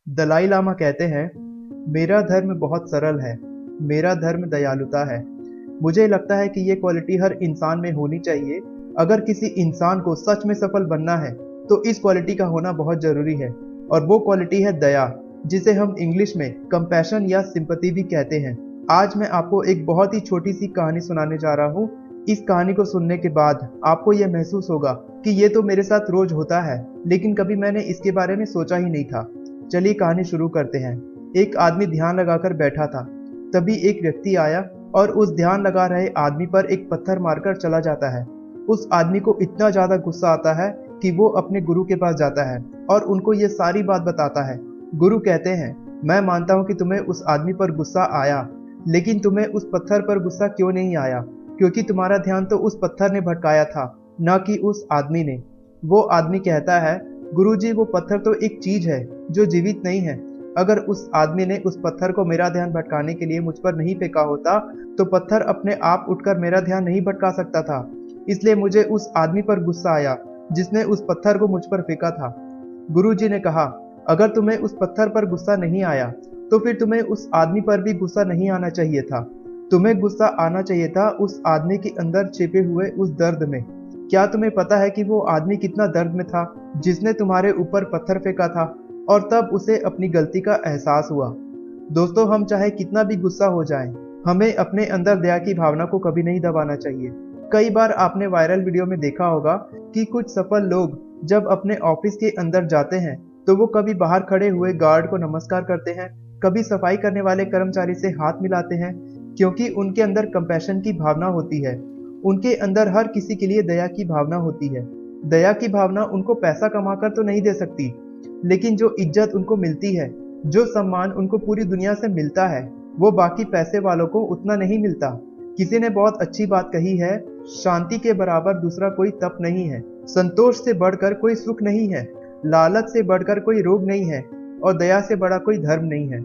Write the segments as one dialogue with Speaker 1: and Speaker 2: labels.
Speaker 1: दलाई लामा कहते हैं, मेरा धर्म बहुत सरल है, मेरा धर्म दयालुता है। मुझे लगता है कि ये क्वालिटी हर इंसान में होनी चाहिए। अगर किसी इंसान को सच में सफल बनना है तो इस क्वालिटी का होना बहुत जरूरी है, और वो क्वालिटी है दया, जिसे हम इंग्लिश में कंपैशन या सिंपैथी भी कहते हैं। आज मैं आपको एक बहुत ही छोटी सी कहानी सुनाने जा रहा हूँ। इस कहानी को सुनने के बाद आपको यह महसूस होगा कि ये तो मेरे साथ रोज होता है, लेकिन कभी मैंने इसके बारे में सोचा ही नहीं था। चलिए कहानी शुरू करते हैं। एक आदमी ध्यान लगाकर बैठा था। तभी एक व्यक्ति आया और उस ध्यान लगा रहे आदमी पर एक पत्थर मारकर चला जाता है। उस आदमी को इतना ज्यादा गुस्सा आता है कि वो अपने गुरु के पास जाता है और उनको ये सारी बात बताता है। गुरु कहते हैं, मैं मानता हूँ कि तुम्हें उस आदमी पर गुस्सा आया, लेकिन तुम्हें उस पत्थर पर गुस्सा क्यों नहीं आया? क्योंकि तुम्हारा ध्यान तो उस पत्थर ने भटकाया था, न कि उस आदमी ने। वो आदमी कहता है, गुरुजी, वो पत्थर तो एक चीज है जो जीवित नहीं है। अगर उस आदमी ने उस पत्थर को मेरा ध्यान भटकाने के लिए मुझ पर नहीं फेंका होता तो पत्थर अपने आप उठकर मेरा ध्यान नहीं भटका सकता था। इसलिए मुझे उस आदमी पर गुस्सा आया जिसने उस पत्थर को मुझ पर फेंका था। गुरुजी ने कहा, अगर तुम्हें उस पत्थर पर गुस्सा नहीं आया तो फिर तुम्हें उस आदमी पर भी गुस्सा नहीं आना चाहिए था। तुम्हें गुस्सा आना चाहिए था उस आदमी के अंदर छिपे हुए उस दर्द में। क्या तुम्हें पता है कि वो आदमी कितना दर्द में था जिसने तुम्हारे ऊपर पत्थर फेंका था, और तब उसे अपनी गलती का एहसास हुआ। दोस्तों, हम चाहे कितना भी गुस्सा हो जाएं, हमें अपने अंदर दया की भावना को कभी नहीं दबाना चाहिए। कई बार आपने वायरल वीडियो में देखा होगा कि कुछ सफल लोग जब अपने ऑफिस के अंदर जाते हैं तो वो कभी बाहर खड़े हुए गार्ड को नमस्कार करते हैं, कभी सफाई करने वाले कर्मचारी से हाथ मिलाते हैं, क्योंकि उनके अंदर कंपैशन की भावना होती है। उनके अंदर हर किसी के लिए दया की भावना होती है। दया की भावना उनको पैसा कमाकर तो नहीं दे सकती, लेकिन जो इज्जत उनको मिलती है, जो सम्मान उनको पूरी दुनिया से मिलता है, वो बाकी पैसे वालों को उतना नहीं मिलता। किसी ने बहुत अच्छी बात कही है, शांति के बराबर दूसरा कोई तप नहीं है, संतोष से बढ़कर कोई सुख नहीं है, लालच से बढ़कर कोई रोग नहीं है, और दया से बड़ा कोई धर्म नहीं है।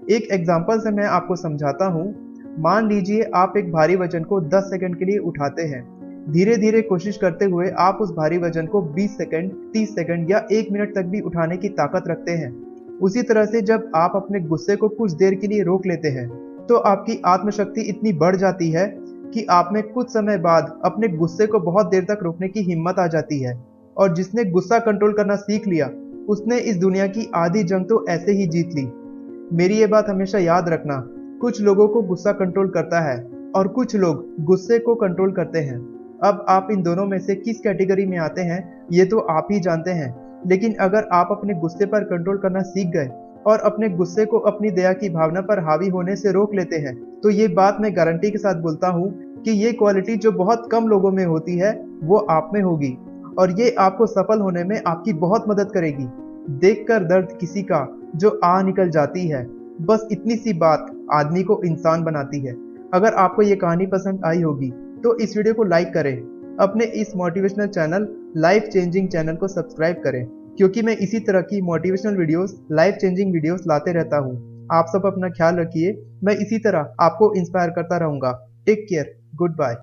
Speaker 1: एक एग्जाम्पल से मैं आपको समझाता हूँ। मान लीजिए आप एक भारी वजन को 10 सेकंड के लिए उठाते हैं। धीरे धीरे कोशिश करते हुए आप उस भारी वजन को 20 सेकंड, 30 सेकंड या 1 मिनट तक भी उठाने की ताकत रखते हैं। उसी तरह से जब आप अपने गुस्से को कुछ देर के लिए रोक लेते हैं तो आपकी आत्मशक्ति इतनी बढ़ जाती है कि आप में कुछ समय बाद अपने गुस्से को बहुत देर तक रोकने की हिम्मत आ जाती है। और जिसने गुस्सा कंट्रोल करना सीख लिया, उसने इस दुनिया की आधी जंग तो ऐसे ही जीत ली। मेरी ये बात हमेशा याद रखना, कुछ लोगों को गुस्सा कंट्रोल करता है और कुछ लोग गुस्से को कंट्रोल करते हैं। अब आप इन दोनों में से किस कैटेगरी में आते हैं ये तो आप ही जानते हैं, लेकिन अगर आप अपने गुस्से पर कंट्रोल करना सीख गए और अपने गुस्से को अपनी दया की भावना पर हावी होने से रोक लेते हैं, तो ये बात मैं गारंटी के साथ बोलता हूँ कि ये क्वालिटी जो बहुत कम लोगों में होती है वो आप में होगी, और ये आपको सफल होने में आपकी बहुत मदद करेगी। देखकर दर्द किसी का जो आह निकल जाती है, बस इतनी सी बात आदमी को इंसान बनाती है। अगर आपको ये कहानी पसंद आई होगी तो इस वीडियो को लाइक करें, अपने इस motivational channel life changing channel को सब्सक्राइब करें, क्योंकि मैं इसी तरह की motivational videos, life changing videos लाते रहता हूँ। आप सब अपना ख्याल रखिए, मैं इसी तरह आपको इंस्पायर करता रहूंगा। Take care, good bye.